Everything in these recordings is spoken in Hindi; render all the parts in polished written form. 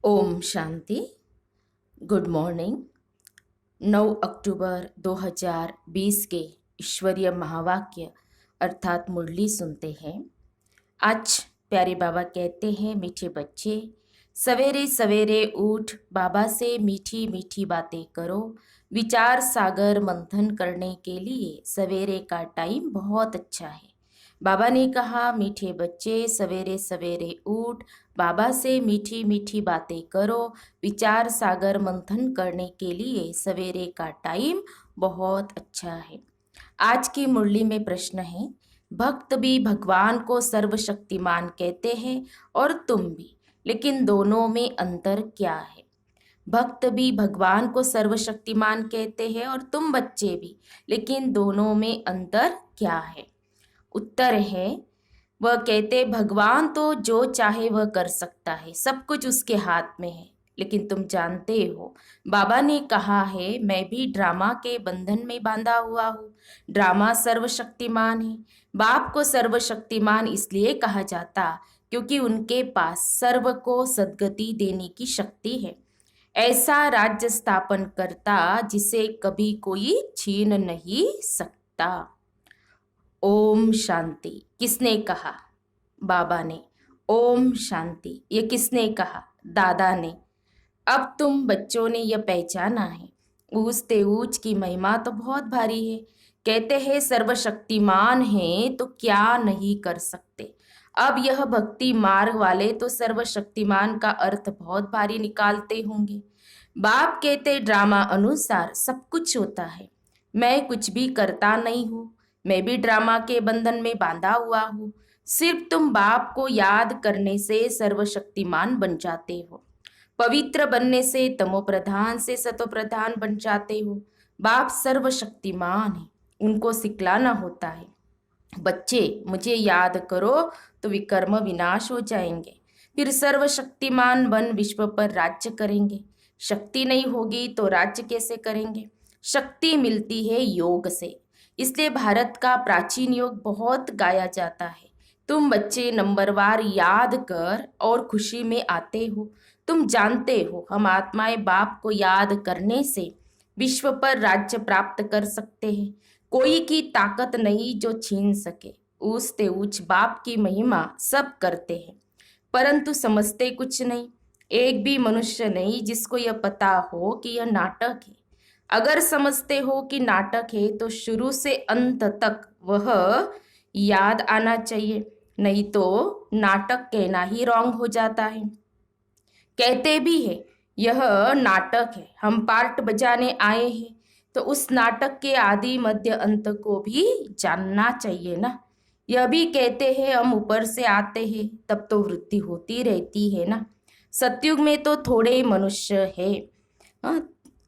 ओम शांति। Good morning. 9 अक्टूबर 2020 के ईश्वरीय महावाक्य अर्थात मुरली सुनते हैं। आज प्यारे बाबा कहते हैं, मीठे बच्चे सवेरे सवेरे उठ बाबा से मीठी मीठी बातें करो। विचार सागर मंथन करने के लिए सवेरे का टाइम बहुत अच्छा है। बाबा ने कहा, मीठे बच्चे सवेरे सवेरे उठ बाबा से मीठी मीठी बातें करो। विचार सागर मंथन करने के लिए सवेरे का टाइम बहुत अच्छा है। आज की मुरली में प्रश्न है, भक्त भी भगवान को सर्वशक्तिमान कहते हैं और तुम भी, लेकिन दोनों में अंतर क्या है? भक्त भी भगवान को सर्वशक्तिमान कहते हैं और तुम बच्चे भी, लेकिन दोनों में अंतर क्या है? उत्तर है, वह कहते भगवान तो जो चाहे वह कर सकता है, सब कुछ उसके हाथ में है। लेकिन तुम जानते हो, बाबा ने कहा है, मैं भी ड्रामा के बंधन में बांधा हुआ हूँ। ड्रामा सर्वशक्तिमान है। बाप को सर्वशक्तिमान इसलिए कहा जाता क्योंकि उनके पास सर्व को सद्गति देने की शक्ति है। ऐसा राज्य स्थापन करता जिसे कभी कोई छीन नहीं सकता। ओम शांति। किसने कहा? बाबा ने। ओम शांति ये किसने कहा? दादा ने। अब तुम बच्चों ने यह पहचाना है, ऊच तेऊच की महिमा तो बहुत भारी है। कहते हैं सर्वशक्तिमान है तो क्या नहीं कर सकते। अब यह भक्ति मार्ग वाले तो सर्वशक्तिमान का अर्थ बहुत भारी निकालते होंगे। बाप कहते ड्रामा अनुसार सब कुछ होता है, मैं कुछ भी करता नहीं हूँ। मैं भी ड्रामा के बंधन में बांधा हुआ हूँ। सिर्फ तुम बाप को याद करने से सर्वशक्तिमान बन जाते हो। पवित्र बनने से तमो प्रधान से सतो प्रधान बन जाते हो। बाप सर्वशक्तिमान है, उनको सिखलाना होता है। बच्चे मुझे याद करो तो विकर्म विनाश हो जाएंगे, फिर सर्वशक्तिमान बन विश्व पर राज्य करेंगे। शक्ति नहीं होगी तो राज्य कैसे करेंगे? शक्ति मिलती है योग से। इसलिए भारत का प्राचीन योग बहुत गाया जाता है। तुम बच्चे नंबरवार याद कर और खुशी में आते हो। तुम जानते हो हम आत्माएं बाप को याद करने से विश्व पर राज्य प्राप्त कर सकते हैं। कोई की ताकत नहीं जो छीन सके। ऊच ते ऊच बाप की महिमा सब करते हैं, परंतु समझते कुछ नहीं। एक भी मनुष्य नहीं जिसको यह पता हो कि यह नाटक है। अगर समझते हो कि नाटक है तो शुरू से अंत तक वह याद आना चाहिए, नहीं तो नाटक कहना ही रॉन्ग हो जाता है। कहते भी है यह नाटक है, हम पार्ट बजाने आए हैं, तो उस नाटक के आदि मध्य अंत को भी जानना चाहिए ना। यह भी कहते हैं हम ऊपर से आते हैं, तब तो वृद्धि होती रहती है ना। सतयुग में तो थोड़े मनुष्य है,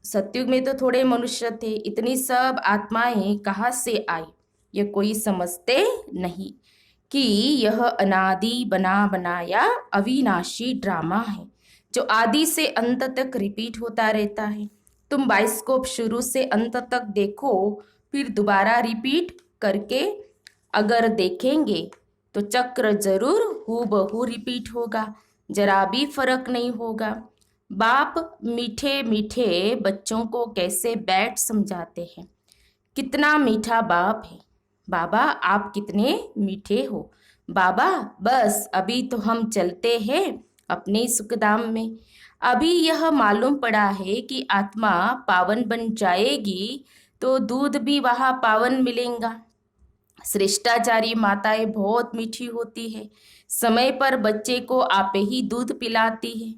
सतयुग में तो थोड़े मनुष्य थे, इतनी सब आत्माएं कहाँ से आई? यह कोई समझते नहीं कि यह अनादि बना बनाया अविनाशी ड्रामा है जो आदि से अंत तक रिपीट होता रहता है। तुम बाइस्कोप शुरू से अंत तक देखो, फिर दोबारा रिपीट करके अगर देखेंगे तो चक्र जरूर हूबहू रिपीट होगा, जरा भी फर्क नहीं होगा। बाप मीठे मीठे बच्चों को कैसे बैठ समझाते हैं। कितना मीठा बाप है। बाबा आप कितने मीठे हो। बाबा बस अभी तो हम चलते हैं अपने सुखधाम में। अभी यह मालूम पड़ा है कि आत्मा पावन बन जाएगी तो दूध भी वहाँ पावन मिलेगा। श्रेष्ठाचारी माताएं बहुत मीठी होती है, समय पर बच्चे को आपे ही दूध पिलाती है।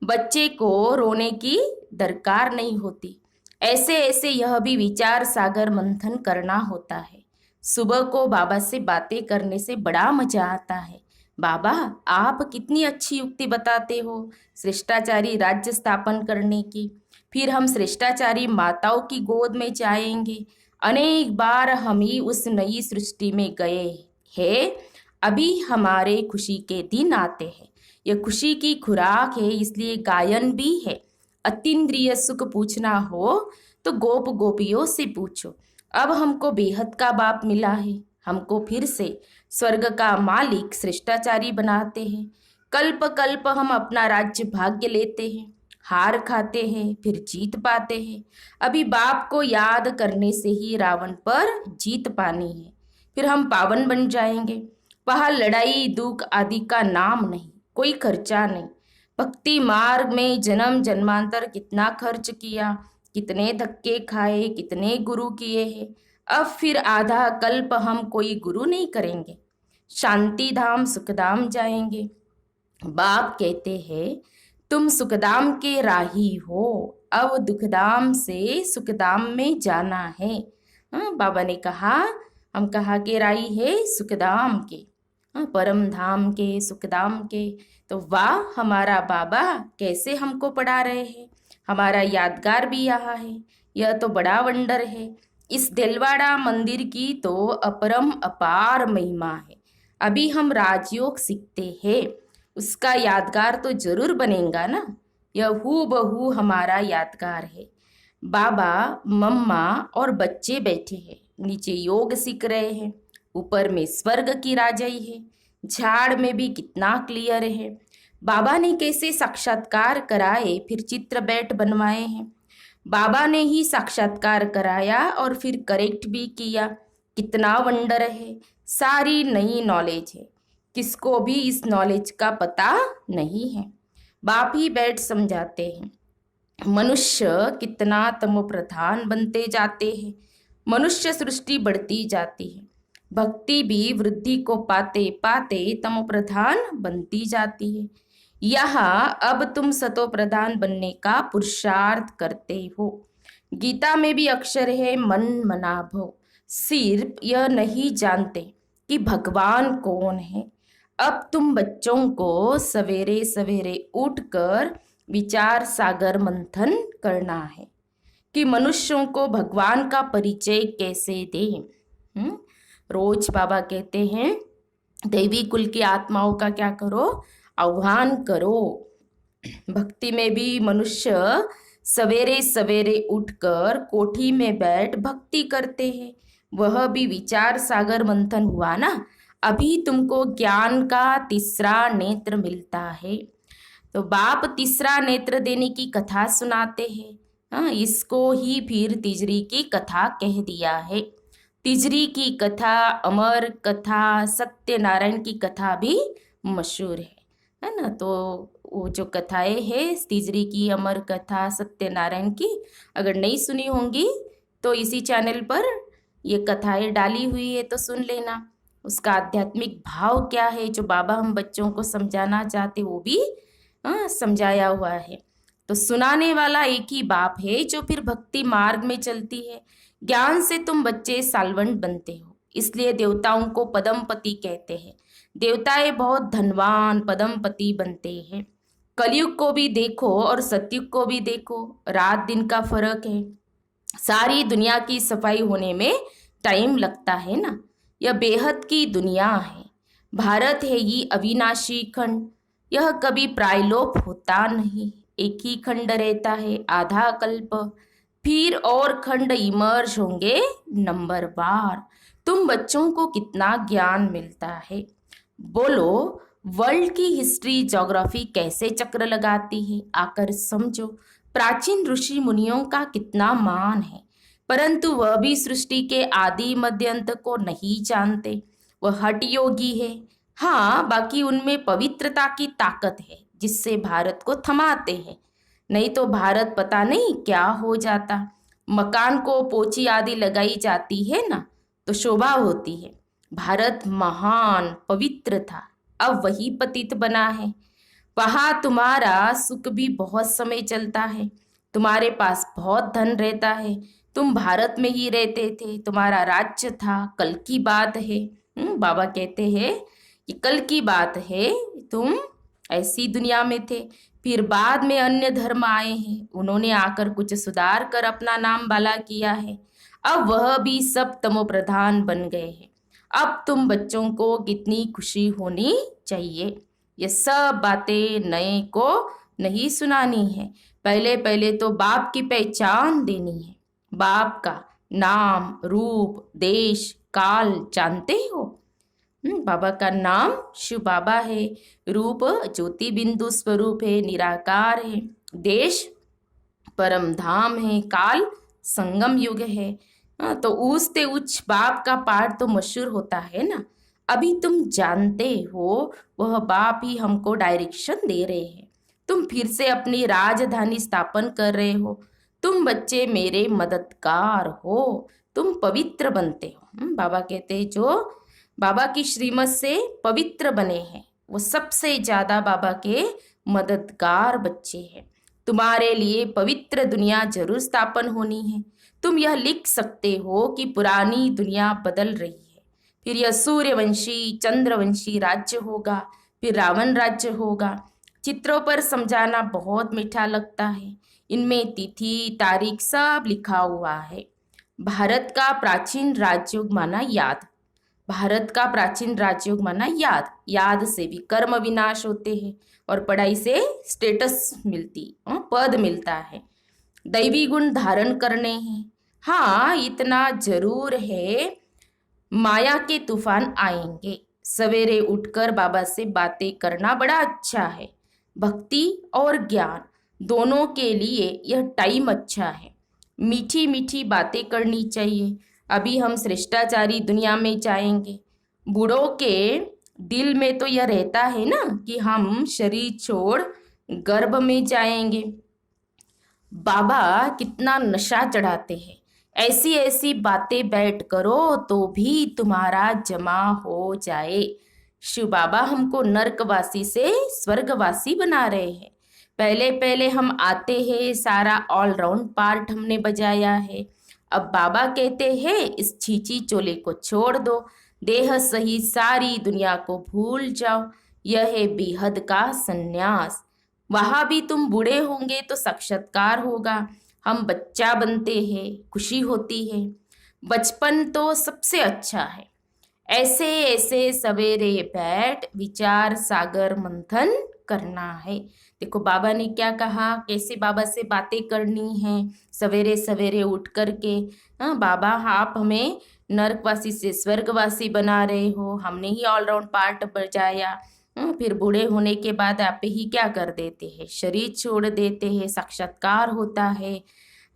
बच्चे को रोने की दरकार नहीं होती। ऐसे ऐसे यह भी विचार सागर मंथन करना होता है। सुबह को बाबा से बातें करने से बड़ा मजा आता है। बाबा आप कितनी अच्छी युक्ति बताते हो श्रेष्ठाचारी राज्य स्थापन करने की। फिर हम श्रेष्ठाचारी माताओं की गोद में जाएंगे। अनेक बार हम ही उस नई सृष्टि में गए हैं। अभी हमारे खुशी के दिन आते हैं। यह खुशी की खुराक है, इसलिए गायन भी है। अतीन्द्रिय सुख पूछना हो तो गोप गोपियों से पूछो। अब हमको बेहद का बाप मिला है, हमको फिर से स्वर्ग का मालिक श्रेष्ठाचारी बनाते हैं। कल्प कल्प हम अपना राज्य भाग्य लेते हैं, हार खाते हैं, फिर जीत पाते हैं। अभी बाप को याद करने से ही रावण पर जीत पानी है, फिर हम पावन बन जाएंगे। वहाँ लड़ाई दुख आदि का नाम नहीं, कोई खर्चा नहीं। भक्ति मार्ग में जन्म जन्मांतर कितना खर्च किया, कितने धक्के खाए, कितने गुरु किए हैं। अब फिर आधा कल्प हम कोई गुरु नहीं करेंगे, शांति धाम सुखधाम जाएंगे। बाप कहते हैं तुम सुखधाम के राही हो, अब दुखधाम से सुखधाम में जाना है। बाबा ने कहा हम कहाँ के राही है, सुखधाम के, परम धाम के, सुखधाम के। तो वाह, हमारा बाबा कैसे हमको पढ़ा रहे हैं। हमारा यादगार भी यहाँ है, यह तो बड़ा वंडर है। इस दिलवाड़ा मंदिर की तो अपरम अपार महिमा है। अभी हम राजयोग सीखते हैं, उसका यादगार तो जरूर बनेगा ना। यह हूबहू हमारा यादगार है। बाबा मम्मा और बच्चे बैठे हैं, नीचे योग सीख रहे हैं, ऊपर में स्वर्ग की राजाई है, झाड़ में भी कितना क्लियर है। बाबा ने कैसे साक्षात्कार कराए, फिर चित्र बैठ बनवाए हैं। बाबा ने ही साक्षात्कार कराया और फिर करेक्ट भी किया। कितना वंडर है, सारी नई नॉलेज है, किसको भी इस नॉलेज का पता नहीं है। बाप ही बैठ समझाते हैं। मनुष्य कितना तमो प्रधान बनते जाते हैं, मनुष्य सृष्टि बढ़ती जाती है। भक्ति भी वृद्धि को पाते पाते तमो प्रधान बनती जाती है। यहाँ अब तुम सतो प्रधान बनने का पुरुषार्थ करते हो। गीता में भी अक्षर है मन मना भव। सिर्फ यह नहीं जानते कि भगवान कौन है। अब तुम बच्चों को सवेरे सवेरे उठकर विचार सागर मंथन करना है कि मनुष्यों को भगवान का परिचय कैसे दें। रोज बाबा कहते हैं दैवी कुल की आत्माओं का क्या करो, आह्वान करो। भक्ति में भी मनुष्य सवेरे सवेरे उठकर कोठी में बैठ भक्ति करते हैं, वह भी विचार सागर मंथन हुआ ना। अभी तुमको ज्ञान का तीसरा नेत्र मिलता है। तो बाप तीसरा नेत्र देने की कथा सुनाते हैं। इसको ही फिर तिजरी की कथा कह दिया है। तिजरी की कथा, अमर कथा, सत्यनारायण की कथा भी मशहूर है ना। तो वो जो कथाएं है तिजरी की, अमर कथा, सत्यनारायण की, अगर नहीं सुनी होंगी तो इसी चैनल पर ये कथाएं डाली हुई है, तो सुन लेना। उसका आध्यात्मिक भाव क्या है जो बाबा हम बच्चों को समझाना चाहते, वो भी समझाया हुआ है। तो सुनाने वाला एक ही बाप है जो फिर भक्ति मार्ग में चलती है। ज्ञान से तुम बच्चे साल्वंत बनते हो, इसलिए देवताओं को पदमपति कहते हैं। देवताएं बहुत धनवान पदमपति बनते हैं। कलयुग को भी देखो और सतयुग को भी देखो, रात दिन का फर्क है। सारी दुनिया की सफाई होने में टाइम लगता है ना। यह बेहद की दुनिया है। भारत है ये अविनाशी खंड, यह कभी प्रायलोप होता नहीं। एक ही खंड रहता है आधा कल्प, फिर और खंड इमर्ज होंगे नंबर बार। तुम बच्चों को कितना ज्ञान मिलता है। बोलो वर्ल्ड की हिस्ट्री ज्योग्राफी कैसे चक्र लगाती है, आकर समझो। प्राचीन ऋषि मुनियों का कितना मान है, परंतु वह भी सृष्टि के आदि मध्य अंत को नहीं जानते। वह हठ योगी है। हाँ, बाकी उनमें पवित्रता की ताकत है जिससे भारत को थमाते हैं, नहीं तो भारत पता नहीं क्या हो जाता। मकान को पोची आदि लगाई जाती है ना तो शोभा होती है। भारत महान पवित्र था, अब वही पतित बना है। वहाँ तुम्हारा सुख भी बहुत समय चलता है, तुम्हारे पास बहुत धन रहता है। तुम भारत में ही रहते थे, तुम्हारा राज्य था, कल की बात है। बाबा कहते हैं कि कल की बात है, तुम ऐसी दुनिया में थे। फिर बाद में अन्य धर्म आए हैं, उन्होंने आकर कुछ सुधार कर अपना नाम बाला किया है। अब वह भी सब तमो प्रधान बन गए हैं। अब तुम बच्चों को कितनी खुशी होनी चाहिए। ये सब बातें नए को नहीं सुनानी है, पहले पहले तो बाप की पहचान देनी है। बाप का नाम, रूप, देश, काल जानते हो। बाबा का नाम शिव बाबा है। रूप ज्योति बिंदु स्वरूप है, निराकार है। देश परम धाम है, काल संगम युग है। तो ऊंच ते उच्च बाप का पाठ तो मशहूर होता है ना। अभी तुम जानते हो वह बाप ही हमको डायरेक्शन दे रहे हैं। तुम फिर से अपनी राजधानी स्थापन कर रहे हो। तुम बच्चे मेरे मददगार हो, तुम पवित्र बनते हो। बाबा कहते हैं जो बाबा की श्रीमत से पवित्र बने हैं वो सबसे ज्यादा बाबा के मददगार बच्चे हैं। तुम्हारे लिए पवित्र दुनिया जरूर स्थापन होनी है। तुम यह लिख सकते हो कि पुरानी दुनिया बदल रही है। फिर यह सूर्यवंशी चंद्रवंशी राज्य होगा, फिर रावण राज्य होगा। चित्रों पर समझाना बहुत मीठा लगता है। इनमें तिथि तारीख सब लिखा हुआ है। भारत का प्राचीन राजयोग माना याद। भारत का प्राचीन राजयोग माना याद। याद से भी कर्म विनाश होते हैं और पढ़ाई से स्टेटस मिलती, पद मिलता है। दैवी गुण धारण करने हैं। हाँ, इतना जरूर है, माया के तूफान आएंगे। सवेरे उठकर बाबा से बातें करना बड़ा अच्छा है। भक्ति और ज्ञान दोनों के लिए यह टाइम अच्छा है। मीठी मीठी बातें करनी चाहिए। अभी हम श्रेष्ठाचारी दुनिया में जाएंगे। बूढ़ों के दिल में तो यह रहता है ना कि हम शरीर छोड़ गर्भ में जाएंगे। बाबा कितना नशा चढ़ाते हैं। ऐसी ऐसी बातें बैठ करो तो भी तुम्हारा जमा हो जाए। शिव बाबा हमको नरकवासी से स्वर्गवासी बना रहे हैं। पहले पहले हम आते हैं, सारा ऑलराउंड पार्ट हमने बजाया है। अब बाबा कहते हैं इस छींची चोले को छोड़ दो, देह सही सारी दुनिया को भूल जाओ। यह है बेहद का सन्यास। वहां भी तुम बूढ़े होंगे तो साक्षात्कार होगा। हम बच्चा बनते हैं, खुशी होती है। बचपन तो सबसे अच्छा है। ऐसे ऐसे सवेरे बैठ विचार सागर मंथन करना है। देखो बाबा ने क्या कहा, कैसे बाबा से बातें करनी है सवेरे सवेरे उठ करके। हाँ बाबा, आप हमें नरकवासी से स्वर्गवासी बना रहे हो। हमने ही ऑलराउंड पार्ट बजाया। फिर बूढ़े होने के बाद आप ही क्या कर देते हैं, शरीर छोड़ देते हैं, साक्षात्कार होता है।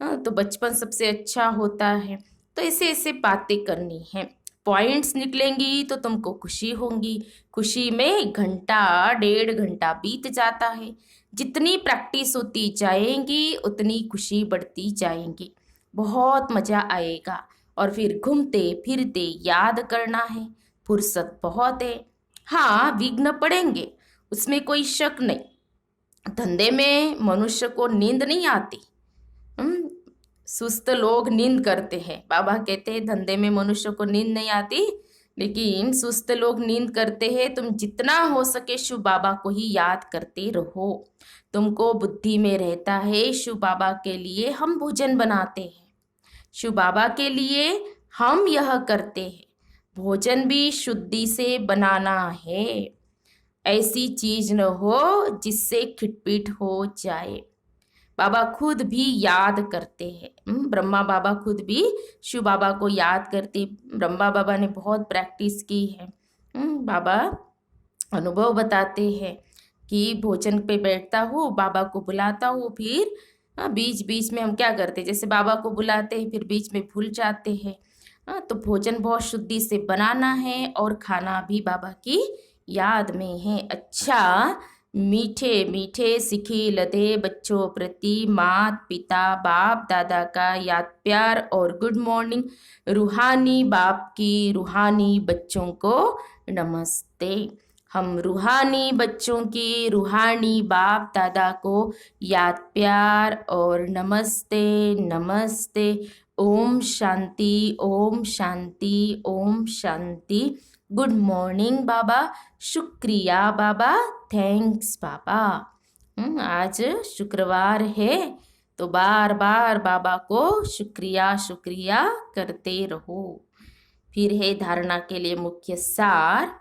तो बचपन सबसे अच्छा होता है। तो ऐसे ऐसे बातें करनी है। पॉइंट्स निकलेंगी तो तुमको खुशी होंगी। खुशी में घंटा 1.5 घंटा बीत जाता है। जितनी प्रैक्टिस होती जाएंगी उतनी खुशी बढ़ती जाएंगी। बहुत मजा आएगा। और फिर घूमते फिरते याद करना है। फुर्सत बहुत है। हाँ, विघ्न पड़ेंगे, उसमें कोई शक नहीं। धंधे में मनुष्य को नींद नहीं आती। सुस्त लोग नींद करते हैं। बाबा कहते हैं धंधे में मनुष्य को नींद नहीं आती, लेकिन सुस्त लोग नींद करते हैं। तुम जितना हो सके शिव बाबा को ही याद करते रहो। तुमको बुद्धि में रहता है शिव बाबा के लिए हम भोजन बनाते हैं, शिव बाबा के लिए हम यह करते हैं। भोजन भी शुद्धि से बनाना है। ऐसी चीज न हो जिससे खिटपिट हो जाए। बाबा खुद भी याद करते हैं। ब्रह्मा बाबा खुद भी शिव बाबा को याद करते। ब्रह्मा बाबा ने बहुत प्रैक्टिस की है। बाबा अनुभव बताते हैं कि भोजन पे बैठता हूँ, बाबा को बुलाता हूँ, फिर बीच बीच में हम क्या करते हैं, जैसे बाबा को बुलाते हैं फिर बीच में भूल जाते हैं। तो भोजन बहुत शुद्धि से बनाना है और खाना भी बाबा की याद में है। अच्छा, मीठे मीठे सिखी लदे बच्चों प्रति मात पिता बाप दादा का याद प्यार और गुड मॉर्निंग। रूहानी बाप की रूहानी बच्चों को नमस्ते। हम रूहानी बच्चों की रूहानी बाप दादा को याद प्यार और नमस्ते नमस्ते। ओम शांति ओम शांति ओम शांति। गुड मॉर्निंग बाबा, शुक्रिया बाबा, थैंक्स बाबा। आज शुक्रवार है तो बार बार बाबा को शुक्रिया शुक्रिया करते रहो। फिर है धारणा के लिए मुख्य सार।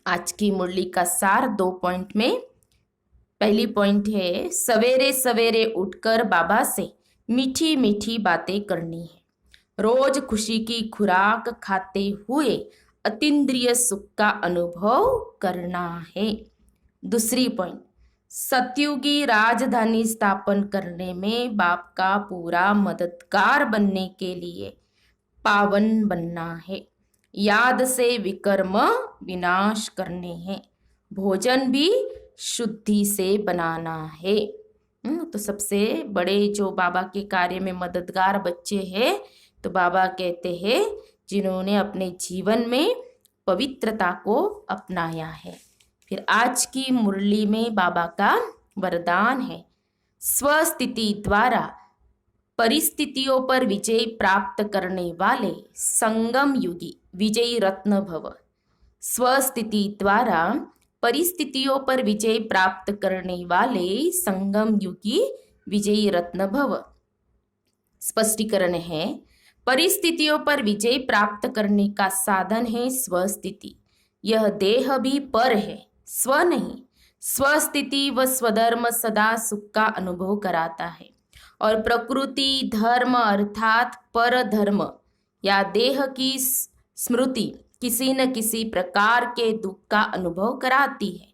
आज की मुरली का सार 2 पॉइंट में। पहली पॉइंट है सवेरे सवेरे उठकर बाबा से मीठी मीठी बातें करनी है। रोज खुशी की खुराक खाते हुए अतीन्द्रिय सुख का अनुभव करना है। दूसरी पॉइंट, सतयुगी राजधानी स्थापन करने में बाप का पूरा मददगार बनने के लिए पावन बनना है। याद से विकर्म विनाश करने हैं। भोजन भी शुद्धि से बनाना है। तो सबसे बड़े जो बाबा के कार्य में मददगार बच्चे हैं, तो बाबा कहते हैं जिन्होंने अपने जीवन में पवित्रता को अपनाया है। फिर आज की मुरली में बाबा का वरदान है, स्वस्थिति द्वारा परिस्थितियों पर विजय प्राप्त करने वाले संगम युगी विजयी रत्न भव। स्वस्थिति द्वारा परिस्थितियों पर विजय प्राप्त करने वाले संगम युगी विजयी रत्न भव। स्पष्टीकरण है, परिस्थितियों पर विजय प्राप्त करने का साधन है स्वस्थिति। यह देह भी पर है, स्व नहीं। स्वस्थिति व स्वधर्म सदा सुख का अनुभव कराता है और प्रकृति धर्म अर्थात पर धर्म या देह की स्मृति किसी न किसी प्रकार के दुख का अनुभव कराती है।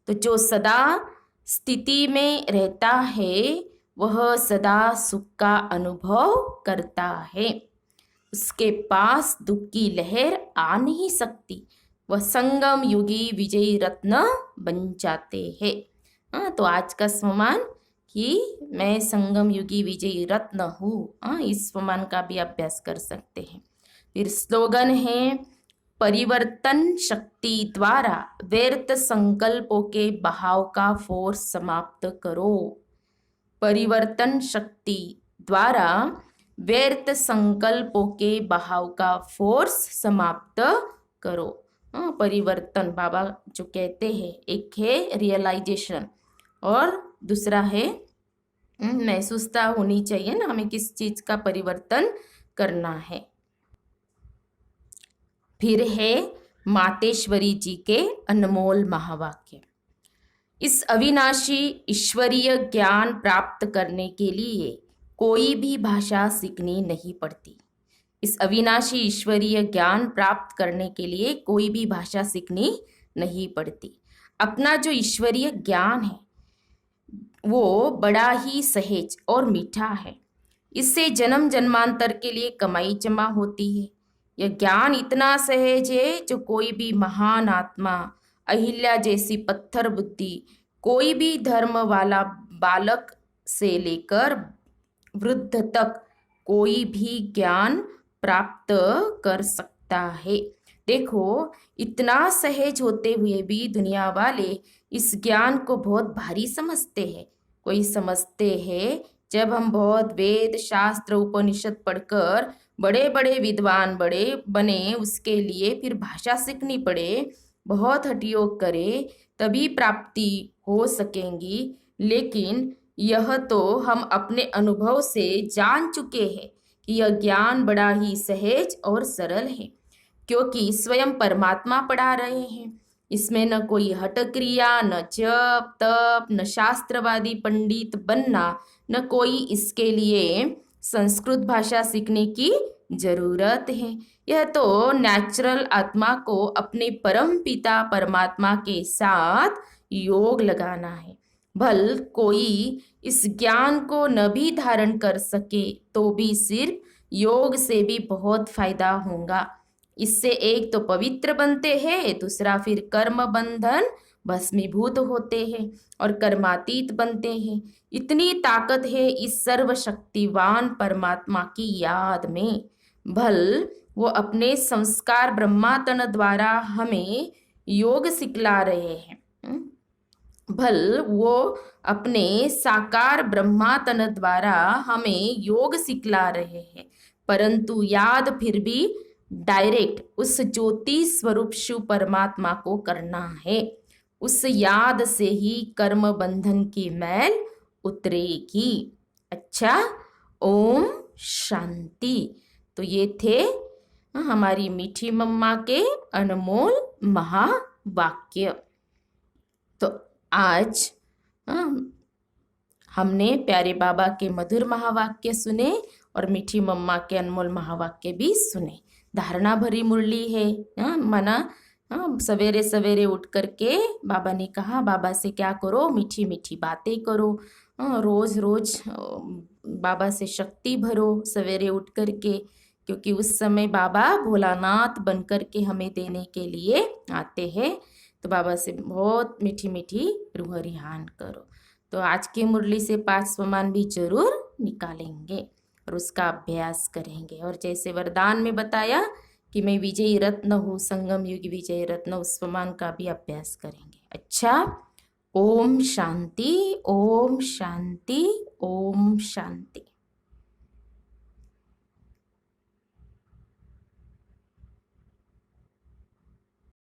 तो जो सदा स्थिति में रहता है वह सदा सुख का अनुभव करता है। उसके पास दुख की लहर आ नहीं सकती। वह संगम युगी विजयी रत्न बन जाते हैं। तो आज का स्वमान कि मैं संगम युगी विजयी रत्न हूँ, इस स्वमान का भी अभ्यास कर सकते हैं। फिर स्लोगन है, परिवर्तन शक्ति द्वारा व्यर्थ संकल्पों के बहाव का फोर्स समाप्त करो। परिवर्तन शक्ति द्वारा व्यर्थ संकल्पों के बहाव का फोर्स समाप्त करो। परिवर्तन बाबा जो कहते हैं, एक है रियलाइजेशन और दूसरा है महसूसता होनी चाहिए ना, हमें किस चीज का परिवर्तन करना है। फिर है मातेश्वरी जी के अनमोल महावाक्य। इस अविनाशी ईश्वरीय ज्ञान प्राप्त करने के लिए कोई भी भाषा सीखनी नहीं पड़ती। इस अविनाशी ईश्वरीय ज्ञान प्राप्त करने के लिए कोई भी भाषा सीखनी नहीं पड़ती। अपना जो ईश्वरीय ज्ञान है वो बड़ा ही सहज और मीठा है। इससे जन्म जन्मांतर के लिए कमाई जमा होती है। यह ज्ञान इतना सहज है जो कोई भी महान आत्मा, अहिल्या जैसी पत्थर बुद्धि, कोई भी धर्म वाला बालक से लेकर वृद्ध तक कोई भी ज्ञान प्राप्त कर सकता है। देखो, इतना सहज होते हुए भी दुनिया वाले इस ज्ञान को बहुत भारी समझते हैं। कोई समझते हैं जब हम बहुत वेद शास्त्र उपनिषद पढ़कर बड़े बड़े विद्वान बने, उसके लिए फिर भाषा सीखनी पड़े, बहुत हठयोग करे तभी प्राप्ति हो सकेंगी। लेकिन यह तो हम अपने अनुभव से जान चुके हैं कि यह ज्ञान बड़ा ही सहज और सरल है, क्योंकि स्वयं परमात्मा पढ़ा रहे हैं। इसमें न कोई हठ क्रिया, न जप तप, न शास्त्रवादी पंडित बनना, न कोई इसके लिए संस्कृत भाषा सीखने की जरूरत है। यह तो नेचुरल आत्मा को अपने परम पिता परमात्मा के साथ योग लगाना है। भल कोई इस ज्ञान को न भी धारण कर सके तो भी सिर्फ योग से भी बहुत फायदा होगा। इससे एक तो पवित्र बनते हैं, दूसरा फिर कर्म बंधन भस्मीभूत होते हैं और कर्मातीत बनते हैं। इतनी ताकत है इस सर्वशक्तिवान परमात्मा की याद में। भल वो अपने संस्कार ब्रह्मातन द्वारा हमें योग सिखला रहे हैं। भल वो अपने साकार ब्रह्मातन द्वारा हमें योग सिखला रहे हैं, परंतु याद फिर भी डायरेक्ट उस ज्योति स्वरूप शिव परमात्मा को करना है। उस याद से ही कर्म बंधन की मैल उतरेगी। अच्छा, ओम शांति। तो ये थे हमारी मीठी मम्मा के अनमोल महावाक्य। तो आज हमने प्यारे बाबा के मधुर महावाक्य सुने और मीठी मम्मा के अनमोल महावाक्य भी सुने। धारणा भरी मुरली है। मना सवेरे सवेरे उठ करके बाबा ने कहा बाबा से क्या करो, मीठी मीठी बातें करो, रोज रोज बाबा से शक्ति भरो सवेरे उठ करके, क्योंकि उस समय बाबा भोलानाथ बन करके हमें देने के लिए आते हैं। तो बाबा से बहुत मीठी मीठी रूह रिहान करो। तो आज की मुरली से 5 स्वमान भी जरूर निकालेंगे और उसका अभ्यास करेंगे। और जैसे वरदान में बताया कि मैं विजयी रत्न हूँ, संगम युग विजयी रत्न, उस स्वमान का भी अभ्यास करेंगे। अच्छा, ओम शांति, ओम शांति, ओम शांति।